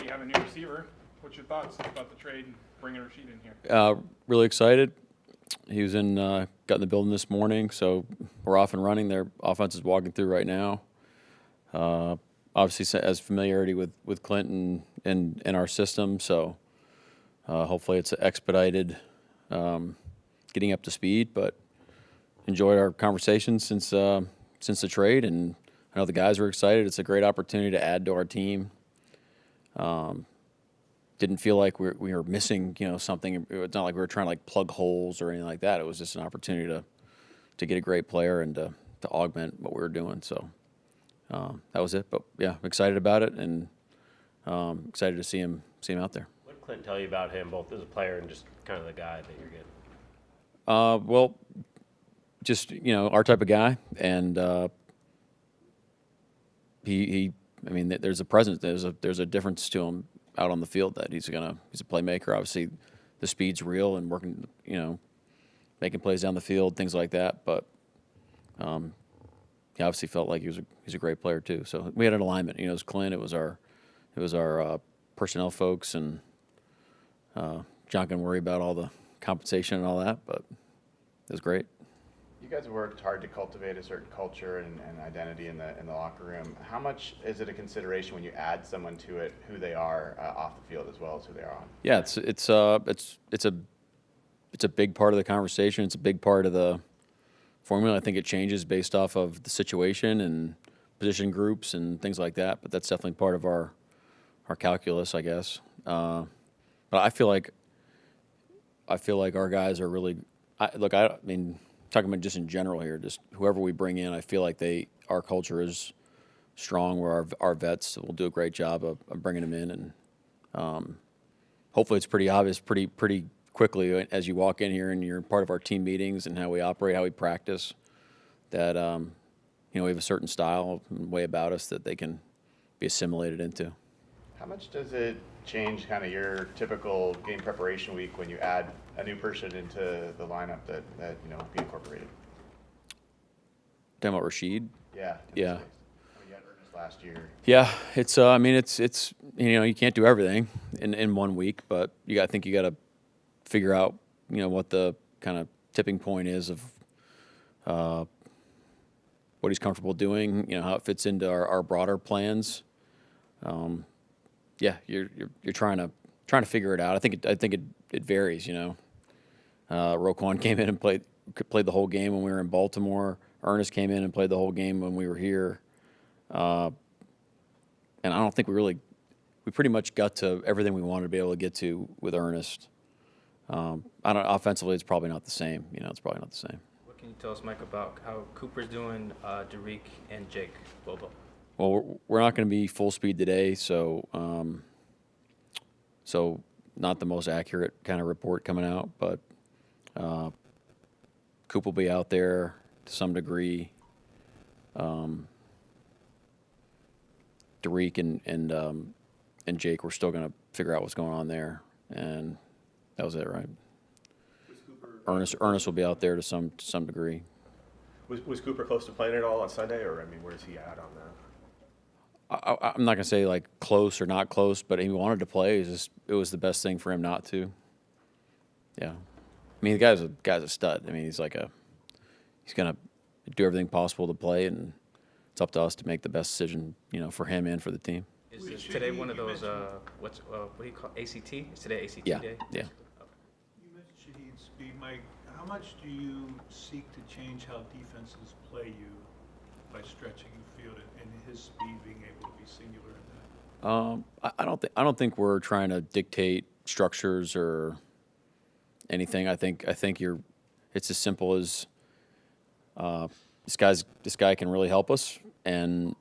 you have a new receiver. What's your thoughts about the trade and bringing Rashid in here? Really excited. He was got in the building this morning, so we're off and running. Their offense is walking through right now. Obviously, has familiarity with Klint and our system, so hopefully it's expedited getting up to speed. But enjoyed our conversations since the trade, and I know the guys were excited. It's a great opportunity to add to our team. Didn't feel like we were missing, something. It's not like we were trying to plug holes or anything like that. It was just an opportunity to get a great player and to augment what we were doing. So that was it. But yeah, I'm excited about it and excited to see him out there. What did Klint tell you about him, both as a player and just kind of the guy that you're getting? Well, just our type of guy, and there's a presence. There's a difference to him out on the field that he's a playmaker. Obviously, the speed's real and working, making plays down the field, things like that. But he obviously felt like he's a great player too. So we had an alignment. It was Klint. It was our personnel folks, and John can worry about all the compensation and all that, but it was great. You guys have worked hard to cultivate a certain culture and identity in the locker room. How much is it a consideration when you add someone to it, who they are off the field as well as who they are on? Yeah, it's a big part of the conversation. It's a big part of the formula. I think it changes based off of the situation and position groups and things like that. But that's definitely part of our calculus, I guess. But I feel like our guys are really. Talking about just in general here, just whoever we bring in, I feel like our culture is strong. Where our vets will do a great job of bringing them in, and hopefully it's pretty obvious pretty quickly as you walk in here and you're part of our team meetings and how we operate, how we practice. That we have a certain style and way about us that they can be assimilated into. How much does it change kind of your typical game preparation week when you add a new person into the lineup that be incorporated? Talking about Rashid? Yeah. Yeah. You had Ernest last year. Yeah, it's it's you can't do everything in 1 week, but I think you got to figure out what the kind of tipping point is of what he's comfortable doing, how it fits into our broader plans. Yeah, you're trying to figure it out. I think it varies. Roquan came in and played the whole game when we were in Baltimore. Ernest came in and played the whole game when we were here. And I don't think we pretty much got to everything we wanted to be able to get to with Ernest. Offensively, it's probably not the same. It's probably not the same. What can you tell us, Mike, about how Cooper's doing, Derek and Jake Bobo? Well, we're not going to be full speed today, so not the most accurate kind of report coming out, but Coop will be out there to some degree. Derek and Jake, we're still going to figure out what's going on there, and that was it, right? Ernest will be out there to some degree. Was Cooper close to playing at all on Sunday, or where's he at on that? I'm not going to say close or not close, but he wanted to play. It was the best thing for him not to. Yeah. The guy's a stud. He's going to do everything possible to play, and it's up to us to make the best decision, for him and for the team. Is today one of those, what do you call ACT? Is today ACT yeah. day? Yeah. You mentioned Shaheed's speed, Mike. How much do you seek to change how defenses play you by stretching the field and his speed being able to be singular in that? I don't think we're trying to dictate structures or anything. I think it's as simple as this guy can really help us, and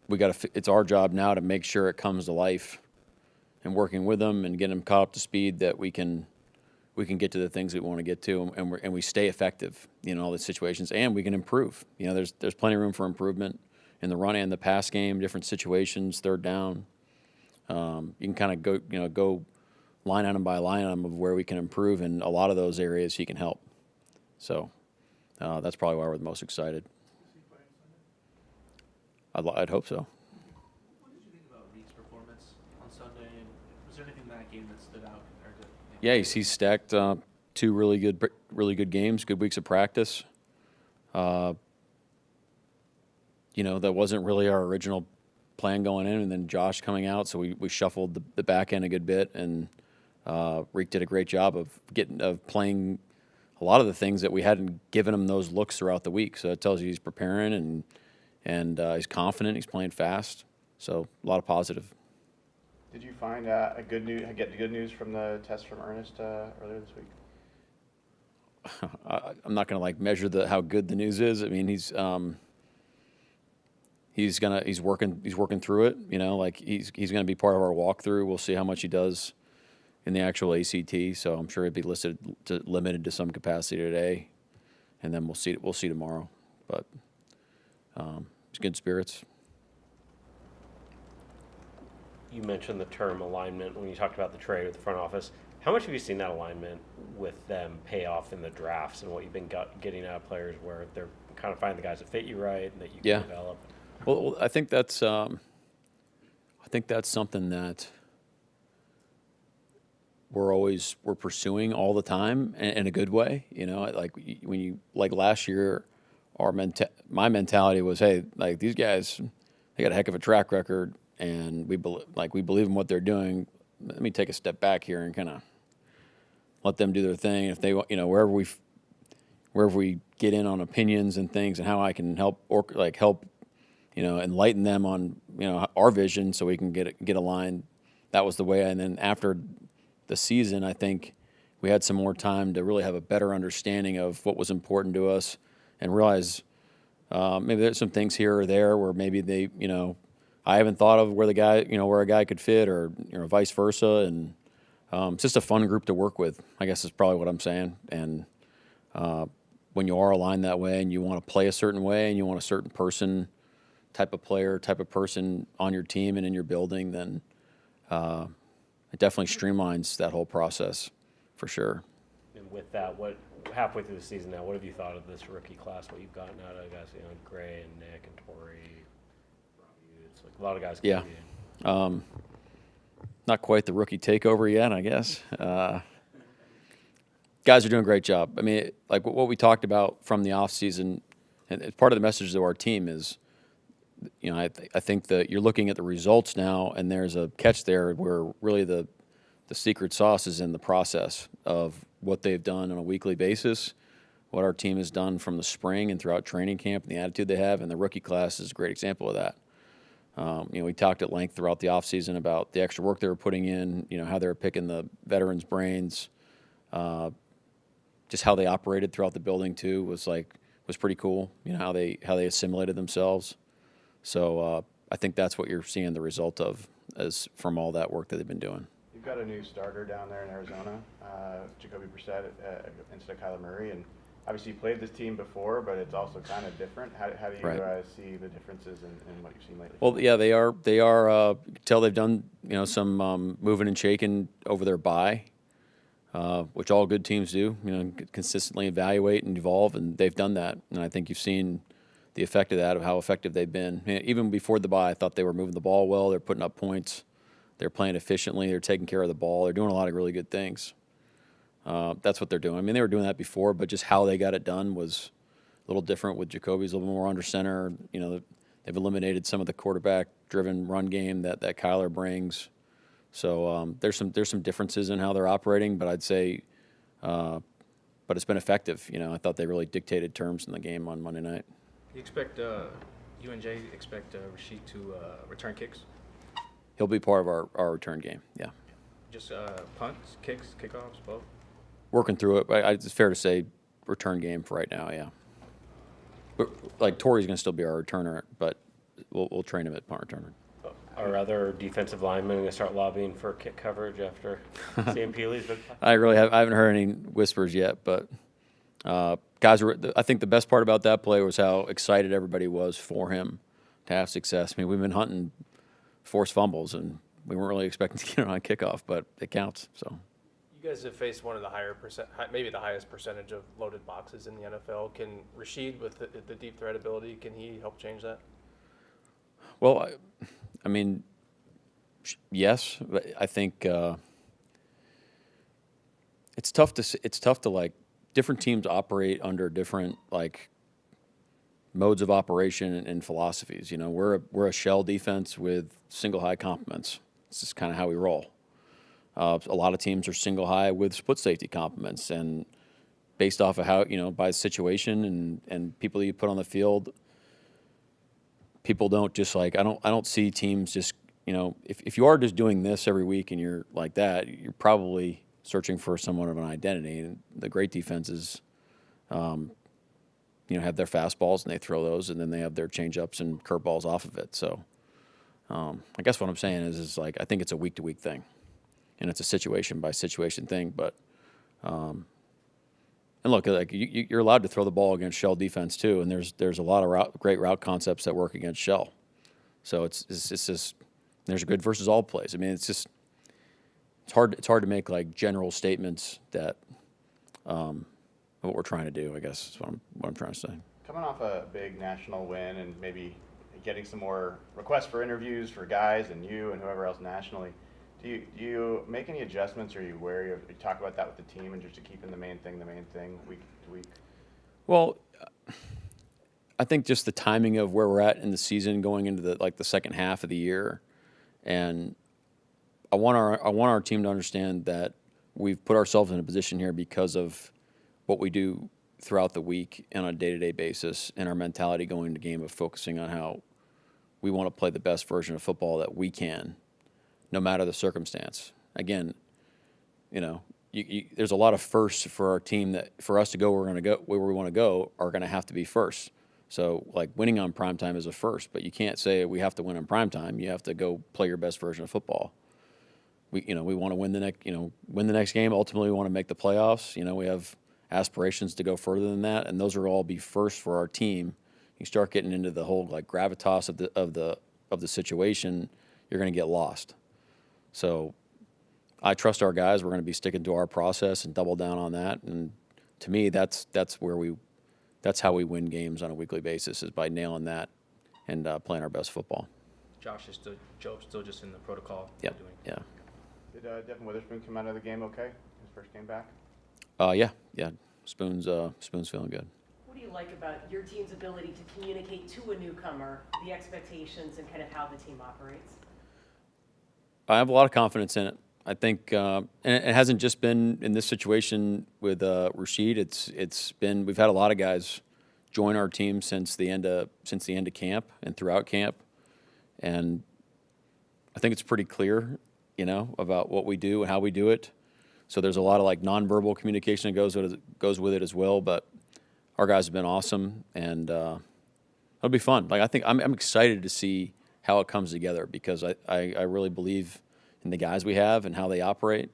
it's our job now to make sure it comes to life, and working with him and getting him caught up to speed that we can get to the things we want to get to, and we stay effective in all these situations, and we can improve. There's plenty of room for improvement in the run and the pass game, different situations, third down. You can kind of go line item by line item of where we can improve, and a lot of those areas he can help. So that's probably why we're the most excited. I'd hope so. What did you think about Reed's performance on Sunday. And was there anything in that game that stood out compared to? Yeah, he's stacked two really good games, good weeks of practice. You know, that wasn't really our original plan going in, and then Josh coming out, so we shuffled the back end a good bit, and Reek did a great job of playing a lot of the things that we hadn't given him those looks throughout the week. So it tells you he's preparing and he's confident, he's playing fast. So a lot of positive. Did you find get good news from the test from Ernest earlier this week? I'm not going to measure how good the news is. I mean, he's working through it. You know, he's going to be part of our walkthrough. We'll see how much he does in the actual ACT. So I'm sure it'd be limited to some capacity today, and then we'll see tomorrow. But he's good spirits. You mentioned the term alignment when you talked about the trade with the front office. How much have you seen that alignment with them pay off in the drafts and what you've been getting out of players where they're kind of finding the guys that fit you right and that you can develop? Well, I think that's something that we're pursuing all the time in a good way. You know, like last year, my mentality was, hey, these guys, they got a heck of a track record, and we believe in what they're doing. Let me take a step back here and kind of let them do their thing. If they, you know, wherever we get in on opinions and things, and how I can help, you know, enlighten them on, you know, our vision, so we can get aligned. That was the way. And then after the season, I think we had some more time to really have a better understanding of what was important to us, and realize maybe there's some things here or there where maybe they, you know, I haven't thought of where a guy could fit, or, you know, vice versa. And it's just a fun group to work with, I guess is probably what I'm saying. And when you are aligned that way, and you want to play a certain way, and you want a certain type of player, type of person on your team and in your building, then it definitely streamlines that whole process for sure. And with that, halfway through the season now, what have you thought of this rookie class? What you've gotten out of guys, you know, Gray and Nick and Torrey, Robbie? It's like a lot of guys. Yeah. Not quite the rookie takeover yet, I guess. Guys are doing a great job. I mean, like what we talked about from the offseason, and it's part of the message of our team is, you know, I think that you're looking at the results now, and there's a catch there where really the secret sauce is in the process of what they've done on a weekly basis, what our team has done from the spring and throughout training camp, and the attitude they have, and the rookie class is a great example of that. You know, we talked at length throughout the offseason about the extra work they were putting in, you know, how they were picking the veterans' brains, just how they operated throughout the building too was pretty cool. You know, how they assimilated themselves. So I think that's what you're seeing the result of, as from all that work that they've been doing. You've got a new starter down there in Arizona, Jacoby Brissett instead of Kyler Murray, and obviously you played this team before, but it's also kind of different. How do you see the differences in what you've seen lately? Well, yeah, they are. You can tell they've done, you know, some moving and shaking over their bye, which all good teams do. You know, consistently evaluate and evolve, and they've done that. And I think you've seen the effect of that, of how effective they've been. Even before the bye, I thought they were moving the ball well. They're putting up points. They're playing efficiently. They're taking care of the ball. They're doing a lot of really good things. That's what they're doing. I mean, they were doing that before, but just how they got it done was a little different with Jacoby's a little more under center. You know, they've eliminated some of the quarterback-driven run game that Kyler brings. So there's some differences in how they're operating, but I'd say, but it's been effective. You know, I thought they really dictated terms in the game on Monday night. You expect you and Jay expect Rashid to return kicks? He'll be part of our return game. Yeah. Just punts, kicks, kickoffs, both. Working through it. It's fair to say return game for right now. Yeah. But, like Torrey's going to still be our returner, but we'll train him at punt returner. Are other defensive linemen going to start lobbying for kick coverage after Sam Peely's big play? I haven't heard any whispers yet, but guys, I think the best part about that play was how excited everybody was for him to have success. I mean, we've been hunting forced fumbles, and we weren't really expecting to get it on kickoff, but it counts. So you guys have faced one of the maybe the highest percentage of loaded boxes in the NFL. Can Rashid, with the deep threat ability, can he help change that? Well, I mean, Yes, but I think it's tough to like different teams operate under different like modes of operation and philosophies. You know, we're a shell defense with single high complements. This is kind of how we roll. A lot of teams are single high with split safety complements, and based off of how, you know, by situation and people that you put on the field, people don't just like, I don't see teams just, you know, if you are just doing this every week and you're like that, you're probably searching for somewhat of an identity. And the great defenses, you know, have their fastballs and they throw those, and then they have their changeups and curveballs off of it. So I guess what I'm saying is like, I think it's a week to week thing, and it's a situation by situation thing. But and look, like you're allowed to throw the ball against shell defense too, and there's a lot of great route concepts that work against shell. So it's just there's good versus all plays. I mean, it's hard to make like general statements that what we're trying to do, I guess is what I'm trying to say. Coming off a big national win and maybe getting some more requests for interviews for guys and you and whoever else nationally, do you make any adjustments, or are you wary of, you talk about that with the team and just to keeping the main thing week to week? Well, I think just the timing of where we're at in the season going into the second half of the year, and I want our team to understand that we've put ourselves in a position here because of what we do throughout the week and on a day-to-day basis, and our mentality going into game of focusing on how we want to play the best version of football that we can, no matter the circumstance. Again, you know, there's a lot of firsts for our team that for us to go where we want to go are going to have to be first. So like winning on primetime is a first, but you can't say we have to win on primetime. You have to go play your best version of football. We want to win the next game. Ultimately, we want to make the playoffs. You know, we have aspirations to go further than that, and those are all be first for our team. You start getting into the whole like gravitas of the situation, you're going to get lost. So I trust our guys. We're going to be sticking to our process and double down on that. And to me, that's how we win games on a weekly basis, is by nailing that and playing our best football. Joe still just in the protocol. Yep. Yeah. Did Devin Witherspoon come out of the game okay? His first game back? Yeah. Spoon's feeling good. What do you like about your team's ability to communicate to a newcomer the expectations and kind of how the team operates? I have a lot of confidence in it. I think, and it hasn't just been in this situation with Rashid. It's been, we've had a lot of guys join our team since the end of camp and throughout camp, and I think it's pretty clear, you know, about what we do and how we do it. So there's a lot of like nonverbal communication that goes with it as well. But our guys have been awesome, and it'll be fun. Like I think I'm excited to see how it comes together, because I really believe in the guys we have and how they operate,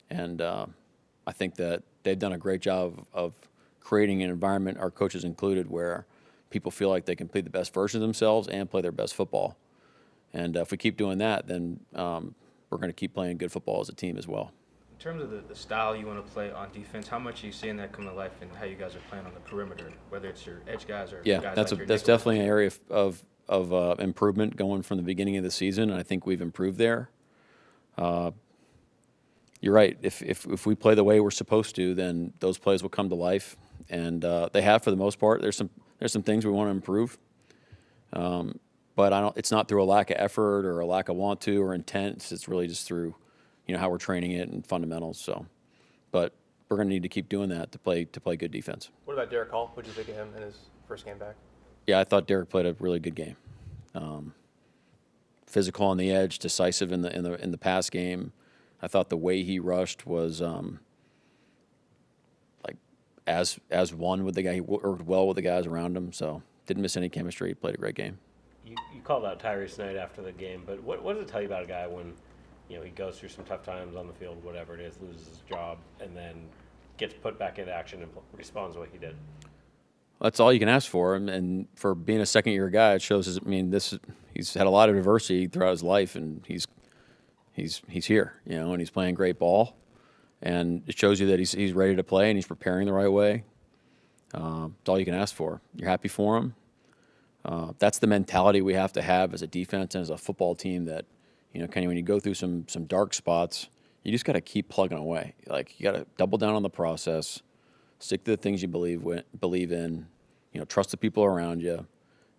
and I think that they've done a great job of creating an environment, our coaches included, where people feel like they can play the best version of themselves and play their best football. And if we keep doing that, then we're going to keep playing good football as a team as well. In terms of the style you want to play on defense, how much are you seeing that come to life in how you guys are playing on the perimeter, whether it's your edge guys or guys that's like your that's nickel definitely an guys? area of improvement going from the beginning of the season, and I think we've improved there. You're right. If we play the way we're supposed to, then those plays will come to life, and they have for the most part. There's some things we want to improve, but it's not through a lack of effort or a lack of want to or intent. It's really just through, you know, how we're training it and fundamentals. So, but we're going to need to keep doing that to play good defense. What about Derek Hall? What did you think of him in his first game back? Yeah, I thought Derek played a really good game. Physical on the edge, decisive in the pass game. I thought the way he rushed was like as one with the guy. He worked well with the guys around him, so didn't miss any chemistry. He played a great game. You called out Tyrese Knight after the game, but what does it tell you about a guy when, you know, he goes through some tough times on the field, whatever it is, loses his job, and then gets put back into action and responds the way he did? That's all you can ask for him, and for being a second-year guy, it shows. He's had a lot of adversity throughout his life, and he's here, you know, and he's playing great ball, and it shows you that he's ready to play and he's preparing the right way. It's all you can ask for. You're happy for him. That's the mentality we have to have as a defense and as a football team, that you know, kind of when you go through some dark spots, you just got to keep plugging away. Like, you got to double down on the process, stick to the things you believe in, you know, trust the people around you,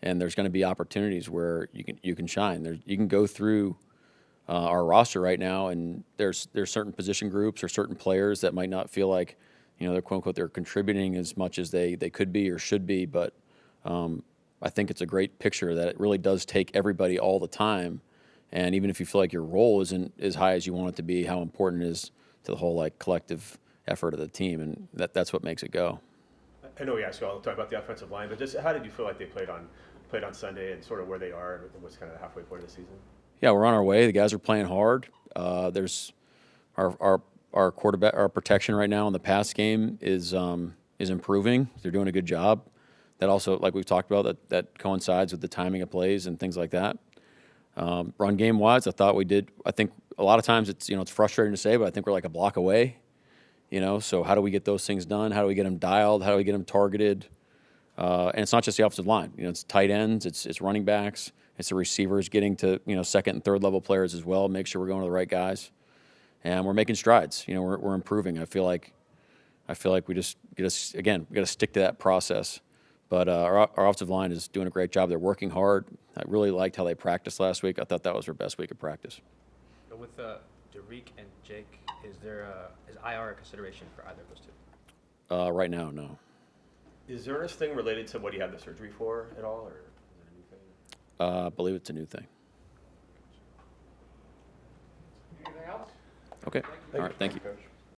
and there's going to be opportunities where you can shine. You can go through our roster right now, and there's certain position groups or certain players that might not feel like, you know, they're quote unquote they're contributing as much as they could be or should be, but I think it's a great picture that it really does take everybody all the time. And even if you feel like your role isn't as high as you want it to be, how important it is to the whole like collective effort of the team, and that's what makes it go. I know we asked you all the time about the offensive line, but just how did you feel like they played on Sunday and sort of where they are and what's kind of the halfway point of the season? Yeah, we're on our way. The guys are playing hard. There's our quarterback, our protection right now in the pass game is improving. They're doing a good job. That also, like we've talked about, that coincides with the timing of plays and things like that. Run game wise, I thought we did. I think a lot of times it's frustrating to say, but I think we're like a block away. You know, so how do we get those things done? How do we get them dialed? How do we get them targeted? And it's not just the offensive line. You know, it's tight ends, it's running backs, it's the receivers getting to, you know, second and third level players as well. Make sure we're going to the right guys, and we're making strides. You know, we're improving. I feel like we just we got to stick to that process. But our offensive line is doing a great job. They're working hard. I really liked how they practiced last week. I thought that was their best week of practice. With Derek and Jake, is IR a consideration for either of those two? Right now, no. Is there anything related to what he had the surgery for at all, or is it a new thing? I believe it's a new thing. Anything else? Okay. All right. Thank you. Coach.